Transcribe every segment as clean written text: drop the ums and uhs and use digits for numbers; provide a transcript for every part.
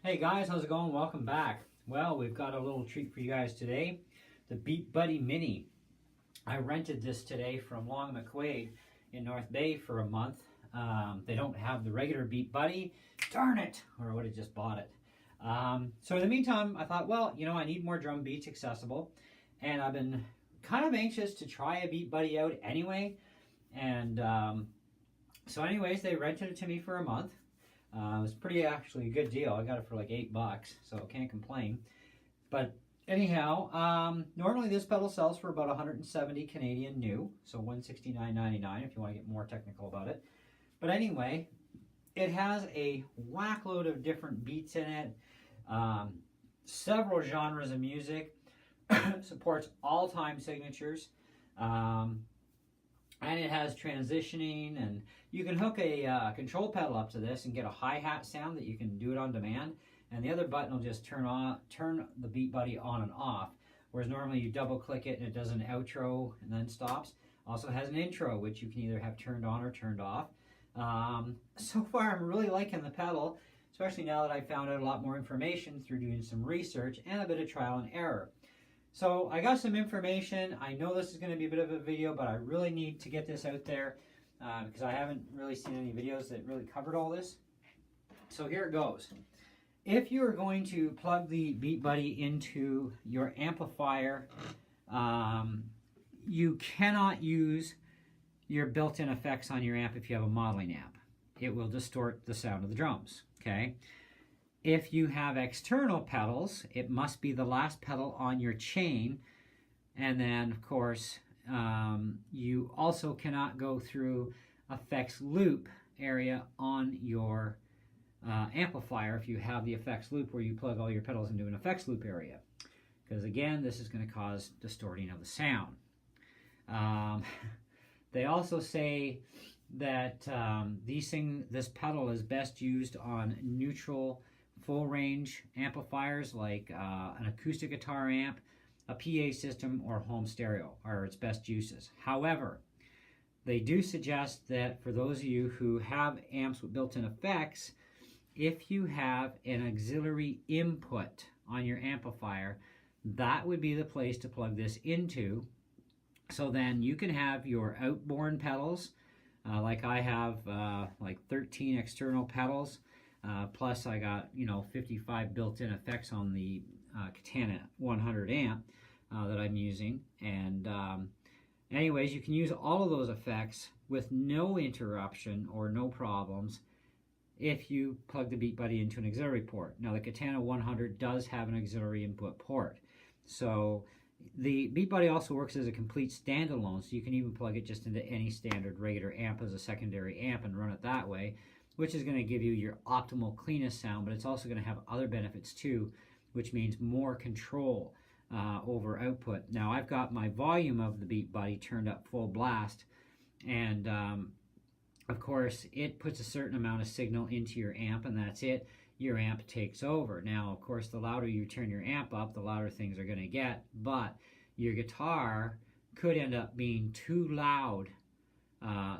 Hey guys, how's it going? Welcome back. Well, we've got a little treat for you guys today. The Beat Buddy Mini. I rented this today from Long McQuaid in North Bay for a month. They don't have the regular Beat Buddy. Darn it! Or I would have just bought it. So in the meantime, I thought, well, I need more drum beats accessible. And I've been kind of anxious to try a Beat Buddy out anyway. And so anyways, they rented it to me for a month. It was actually a good deal. I got it for like $8, so can't complain. But anyhow, normally this pedal sells for about 170 Canadian new, so $169.99 if you want to get more technical about it. But anyway, it has a whack load of different beats in it, several genres of music, supports all time signatures. And it has transitioning, and you can hook a control pedal up to this and get a hi-hat sound that you can do it on demand, and the other button will just turn the Beat Buddy on and off, whereas normally you double click it and it does an outro and then stops. Also has an intro, which you can either have turned on or turned off. So far I'm really liking the pedal, especially now that I found out a lot more information through doing some research and a bit of trial and error. So I got some information. I know this is going to be a bit of a video, but I really need to get this out there because I haven't really seen any videos that really covered all this. So here it goes. If you are going to plug the Beat Buddy into your amplifier, you cannot use your built-in effects on your amp if you have a modeling amp. It will distort the sound of the drums, okay? If you have external pedals, it must be the last pedal on your chain. And then, of course, you also cannot go through effects loop area on your amplifier if you have the effects loop where you plug all your pedals into an effects loop area. Because again, this is going to cause distorting of the sound. They also say that this pedal is best used on neutral full range amplifiers like an acoustic guitar amp, a PA system, or home stereo are its best uses. However, they do suggest that for those of you who have amps with built-in effects, if you have an auxiliary input on your amplifier, that would be the place to plug this into. So then you can have your outboard pedals, like I have like 13 external pedals. Plus I got 55 built-in effects on the Katana 100 amp that I'm using, and anyways, you can use all of those effects with no interruption or no problems if you plug the Beat Buddy into an auxiliary port. Now the Katana 100 does have an auxiliary input port, so the Beat Buddy also works as a complete standalone, so you can even plug it just into any standard regular amp as a secondary amp and run it that way, which is going to give you your optimal cleanest sound, but it's also going to have other benefits too, which means more control over output. Now I've got my volume of the Beat Buddy turned up full blast, and of course it puts a certain amount of signal into your amp, and that's it. Your amp takes over. Now of course the louder you turn your amp up, the louder things are going to get, but your guitar could end up being too loud.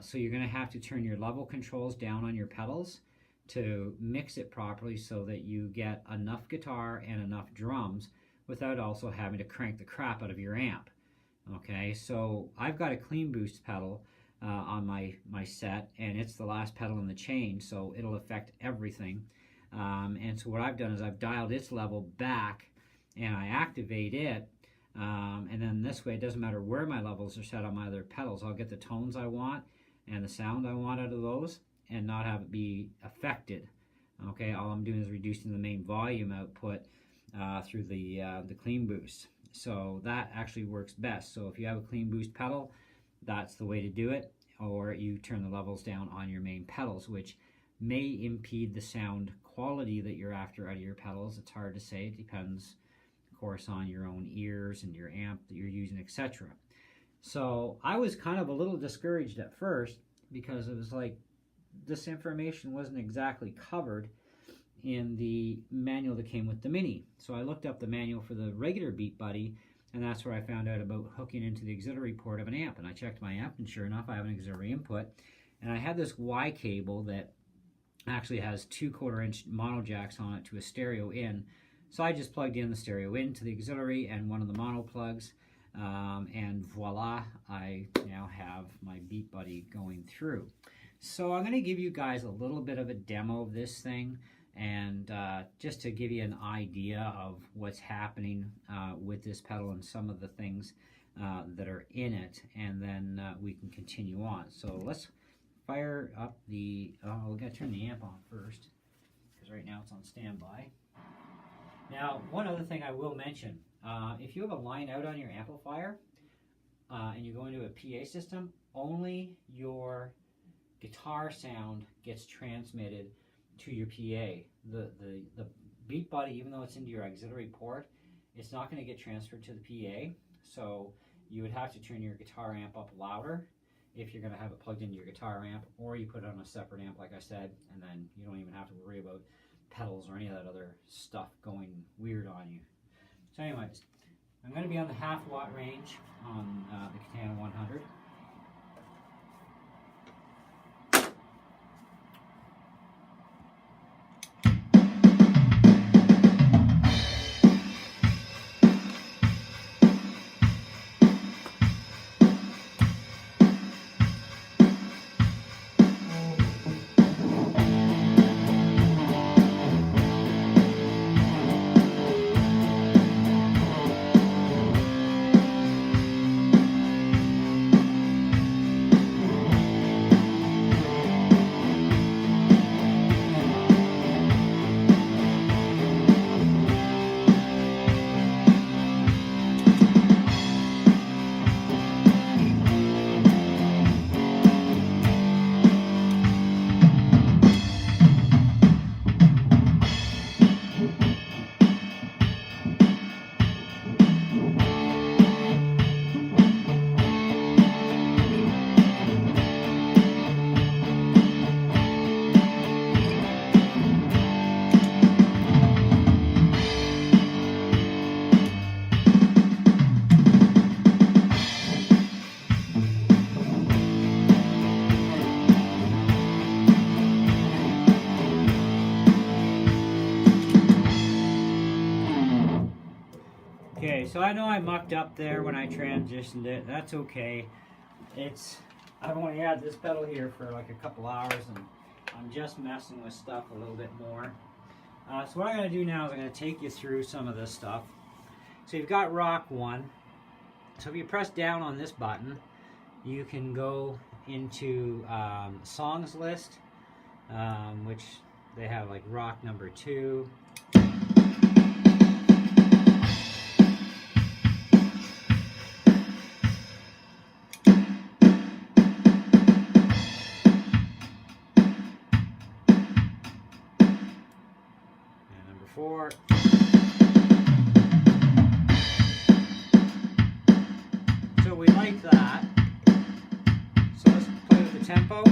So you're going to have to turn your level controls down on your pedals to mix it properly so that you get enough guitar and enough drums without also having to crank the crap out of your amp. Okay, so I've got a clean boost pedal on my set, and it's the last pedal in the chain, so it'll affect everything. And so what I've done is I've dialed its level back and I activate it. And then this way, it doesn't matter where my levels are set on my other pedals. I'll get the tones I want and the sound I want out of those and not have it be affected. Okay, all I'm doing is reducing the main volume output through the clean boost. So that actually works best. So if you have a clean boost pedal, that's the way to do it. Or you turn the levels down on your main pedals, which may impede the sound quality that you're after out of your pedals. It's hard to say. It depends, of course, on your own ears and your amp that you're using, etc. So I was kind of a little discouraged at first because it was like this information wasn't exactly covered in the manual that came with the Mini. So I looked up the manual for the regular Beat Buddy, and that's where I found out about hooking into the auxiliary port of an amp. And I checked my amp, and sure enough, I have an auxiliary input. And I had this Y cable that actually has 2 1/4-inch mono jacks on it to a stereo in. So I just plugged in the stereo in to the auxiliary and one of the mono plugs, and voila, I now have my Beat Buddy going through. So I'm going to give you guys a little bit of a demo of this thing, and just to give you an idea of what's happening with this pedal and some of the things that are in it, and then we can continue on. So let's fire up the, we got to turn the amp on first, because right now it's on standby. Now, one other thing I will mention, if you have a line out on your amplifier and you go into a PA system, only your guitar sound gets transmitted to your PA. The Beat Buddy, even though it's into your auxiliary port, it's not going to get transferred to the PA, so you would have to turn your guitar amp up louder if you're going to have it plugged into your guitar amp, or you put it on a separate amp like I said, and then you don't even have to worry about pedals or any of that other stuff going weird on you. So anyways, I'm going to be on the 1/2 watt range on the Katana 100. Okay, so I know I mucked up there when I transitioned it. That's okay. I've only had this pedal here for like a couple hours, and I'm just messing with stuff a little bit more. So what I'm going to do now is I'm going to take you through some of this stuff. So you've got Rock 1. So if you press down on this button, you can go into songs list, which they have like Rock number 2. And number 4. So we like that. So let's play with the tempo.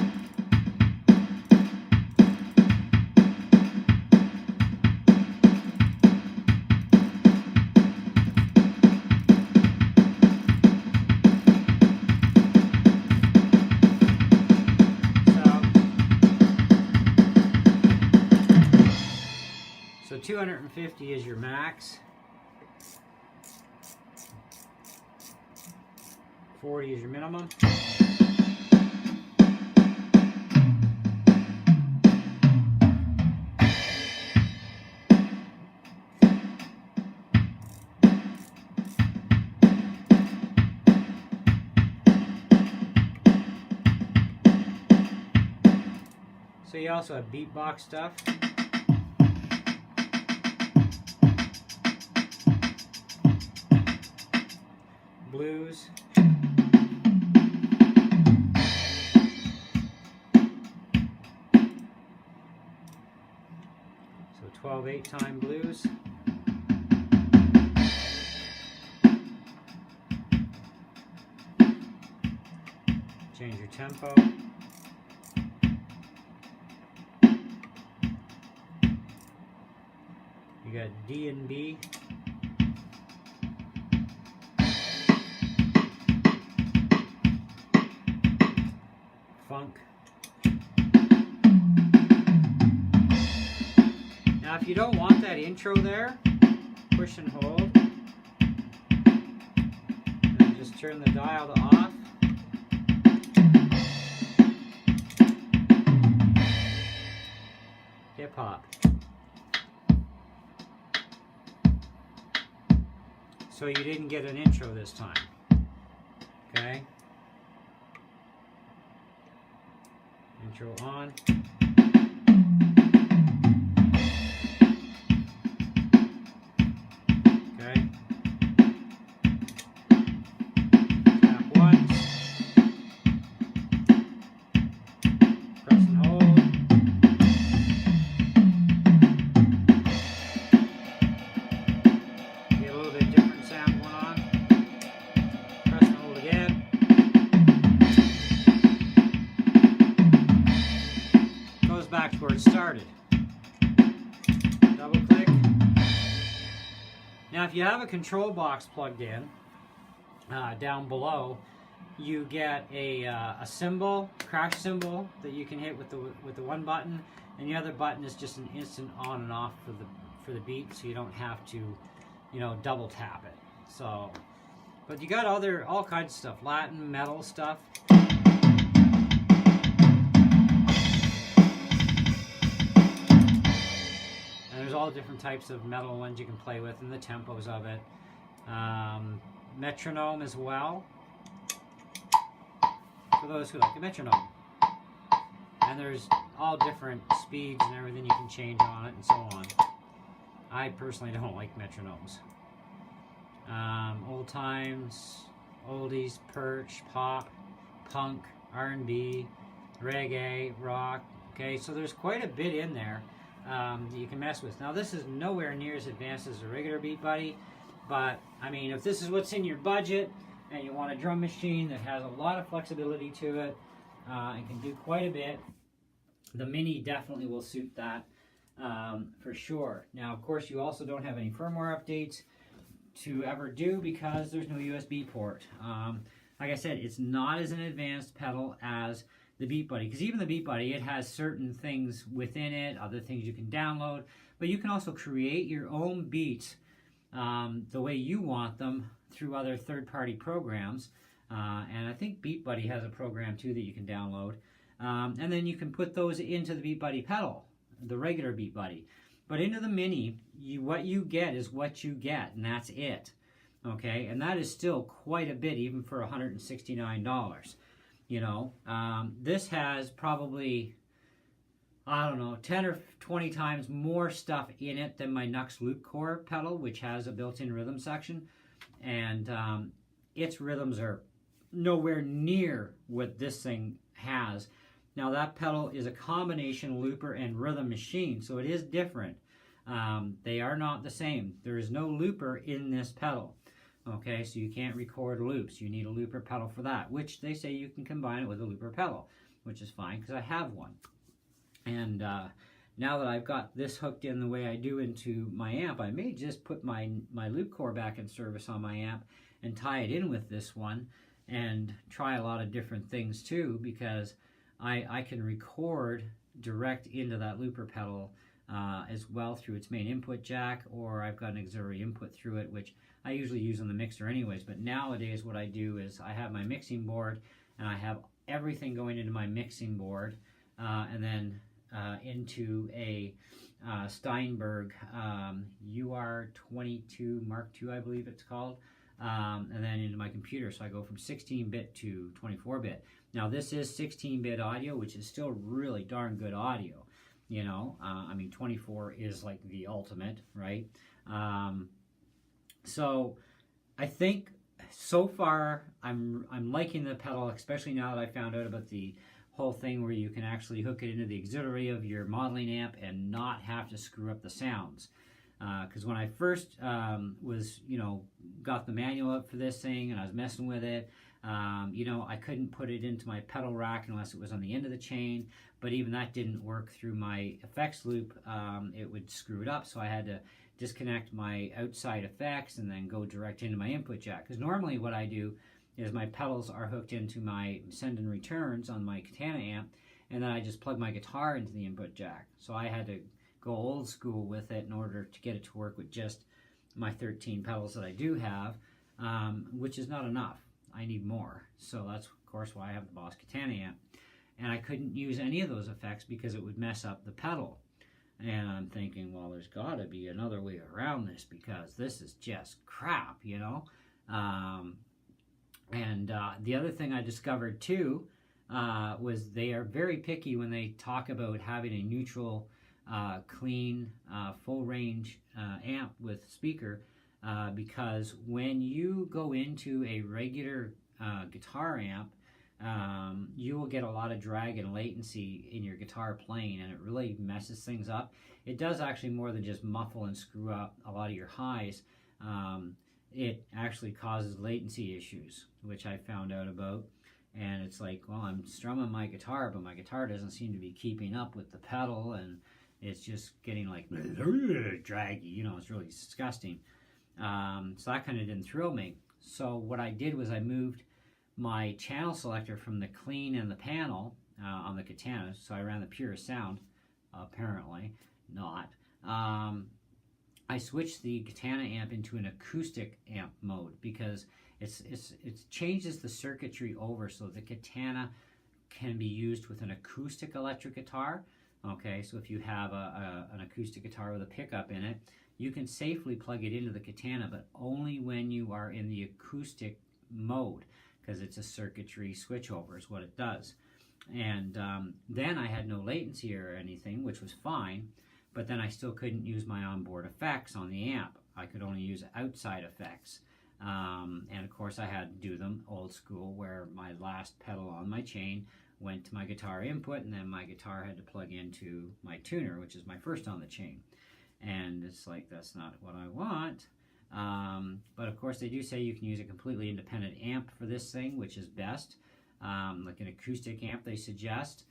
So 250 is your max. 40 is your minimum. So you also have beatbox stuff. Blues. So 12 8-time blues. Change your tempo. You got D and B. Funk. if you don't want that intro there, push and hold. And just turn the dial to off. Hip hop. So you didn't get an intro this time. Okay? Intro on. Okay. Tap once. Press and hold. Get a little bit different sound going on. Press and hold again. Goes back to where it started. Double click. Now, if you have a control box plugged in down below, you get a symbol, crash symbol that you can hit with the one button, and the other button is just an instant on and off for the beat, so you don't have to, you know, double tap it. So, but you got all kinds of stuff, Latin, metal stuff. All different types of metal ones you can play with and the tempos of it. Metronome as well, for those who like a metronome. And there's all different speeds and everything you can change on it and so on. I personally don't like metronomes. Old times, oldies, perch, pop, punk, R&B, reggae, rock. Okay, so there's quite a bit in there that you can mess with. Now, this is nowhere near as advanced as a regular Beat Buddy, but I mean, if this is what's in your budget and you want a drum machine that has a lot of flexibility to it and can do quite a bit, the Mini definitely will suit that for sure. Now, of course, you also don't have any firmware updates to ever do because there's no USB port. Like I said, it's not as an advanced pedal as the Beat Buddy, because even the Beat Buddy, it has certain things within it, other things you can download, but you can also create your own beats the way you want them through other third-party programs, and I think Beat Buddy has a program too that you can download, and then you can put those into the Beat Buddy pedal, the regular Beat Buddy, but into the Mini, what you get is what you get, and that's it, okay, and that is still quite a bit even for $169. You know, this has probably, I don't know, 10 or 20 times more stuff in it than my Nux Loop Core pedal, which has a built-in rhythm section. And its rhythms are nowhere near what this thing has. Now, that pedal is a combination looper and rhythm machine, so it is different. They are not the same. There is no looper in this pedal. Okay, so you can't record loops. You need a looper pedal for that, which they say you can combine it with a looper pedal, which is fine because I have one. And now that I've got this hooked in the way I do into my amp, I may just put my loop core back in service on my amp and tie it in with this one and try a lot of different things too, because I can record direct into that looper pedal as well through its main input jack, or I've got an auxiliary input through it, which I usually use on the mixer anyways, but nowadays what I do is I have my mixing board and I have everything going into my mixing board and then into a Steinberg UR22 Mark II, I believe it's called, and then into my computer. So I go from 16-bit to 24-bit. Now this is 16-bit audio, which is still really darn good audio. You know, I mean, 24 is like the ultimate, right? So I think so far I'm liking the pedal, especially now that I found out about the whole thing where you can actually hook it into the auxiliary of your modeling amp and not have to screw up the sounds. Because when I first was, you know, got the manual up for this thing and I was messing with it, you know, I couldn't put it into my pedal rack unless it was on the end of the chain, but even that didn't work through my effects loop. It would screw it up, so I had to disconnect my outside effects and then go direct into my input jack. Because normally what I do is my pedals are hooked into my send and returns on my Katana amp, and then I just plug my guitar into the input jack. So I had to go old school with it in order to get it to work with just my 13 pedals that I do have, which is not enough. I need more. So that's, of course, why I have the Boss Katana amp. And I couldn't use any of those effects because it would mess up the pedal. And I'm thinking, well, there's got to be another way around this because this is just crap, you know? The other thing I discovered, too, was they are very picky when they talk about having a neutral, clean, full-range amp with speaker, because when you go into a regular guitar amp, you will get a lot of drag and latency in your guitar playing, and it really messes things up. It does actually more than just muffle and screw up a lot of your highs. It actually causes latency issues, which I found out about. And it's like, well, I'm strumming my guitar, but my guitar doesn't seem to be keeping up with the pedal, and it's just getting like draggy, you know, it's really disgusting. So that kind of didn't thrill me. So what I did was I moved my channel selector from the clean and the panel on the Katana, so I ran the purest sound, apparently not. I switched the Katana amp into an acoustic amp mode because it changes the circuitry over so the Katana can be used with an acoustic electric guitar. Okay, so if you have an acoustic guitar with a pickup in it, you can safely plug it into the Katana, but only when you are in the acoustic mode, because it's a circuitry switchover is what it does. And then I had no latency or anything, which was fine, but then I still couldn't use my onboard effects on the amp. I could only use outside effects. And of course I had to do them old school, where my last pedal on my chain went to my guitar input, and then my guitar had to plug into my tuner, which is my first on the chain. And it's like, that's not what I want. But of course they do say you can use a completely independent amp for this thing, which is best. Like an acoustic amp they suggest.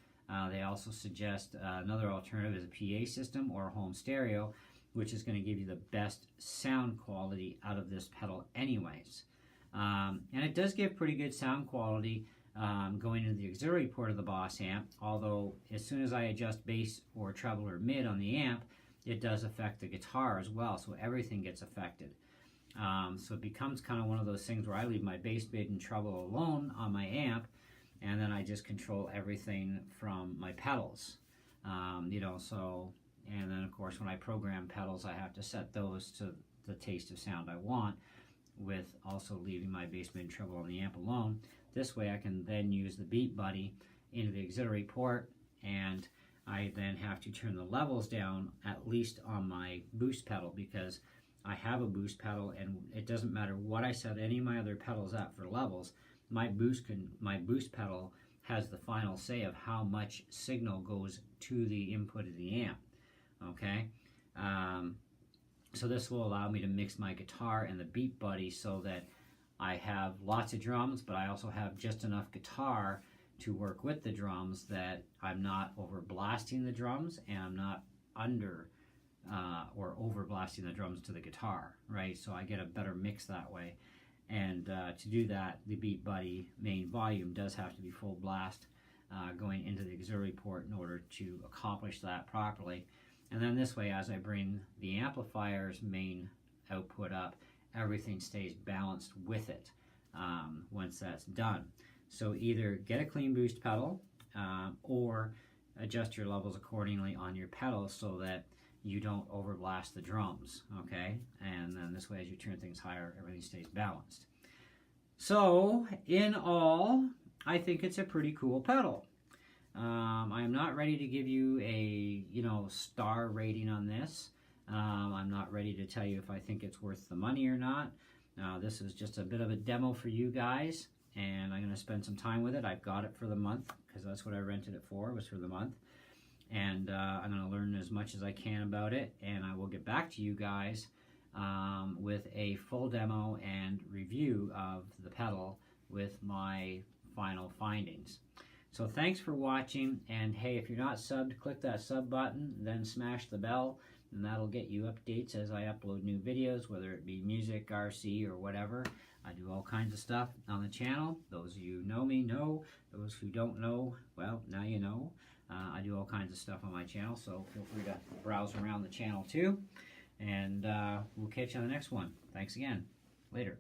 They also suggest another alternative is a PA system or a home stereo, which is going to give you the best sound quality out of this pedal anyways. And it does give pretty good sound quality going into the auxiliary port of the Boss amp, although as soon as I adjust bass or treble or mid on the amp, it does affect the guitar as well, so everything gets affected. So it becomes kind of one of those things where I leave my bass, mid, and treble alone on my amp, and then I just control everything from my pedals. You know, so, and then of course when I program pedals, I have to set those to the taste of sound I want, with also leaving my bass, mid, and treble on the amp alone. This way I can then use the Beat Buddy into the auxiliary port, and I then have to turn the levels down at least on my boost pedal, because I have a boost pedal, and it doesn't matter what I set any of my other pedals at for levels. My boost pedal has the final say of how much signal goes to the input of the amp. Okay, so this will allow me to mix my guitar and the Beat Buddy so that I have lots of drums, but I also have just enough guitar to work with the drums, that I'm not over blasting the drums, and I'm not under or over blasting the drums to the guitar, right? So I get a better mix that way. And to do that, the Beat Buddy main volume does have to be full blast going into the auxiliary port in order to accomplish that properly. And then this way, as I bring the amplifier's main output up, everything stays balanced with it once that's done. So either get a clean boost pedal or adjust your levels accordingly on your pedals so that you don't overblast the drums, okay? And then this way, as you turn things higher, everything stays balanced. So, in all, I think it's a pretty cool pedal. I am not ready to give you a, star rating on this. I'm not ready to tell you if I think it's worth the money or not. This is just a bit of a demo for you guys, and I'm going to spend some time with it. I've got it for the month, because that's what I rented it for, was for the month. And I'm going to learn as much as I can about it, and I will get back to you guys with a full demo and review of the pedal with my final findings. So thanks for watching, and hey, if you're not subbed, click that sub button, then smash the bell, and that'll get you updates as I upload new videos, whether it be music, RC, or whatever. I do all kinds of stuff on the channel. Those of you who know me know. Those who don't know, well, now you know. I do all kinds of stuff on my channel, so feel free to browse around the channel too. And we'll catch you on the next one. Thanks again. Later.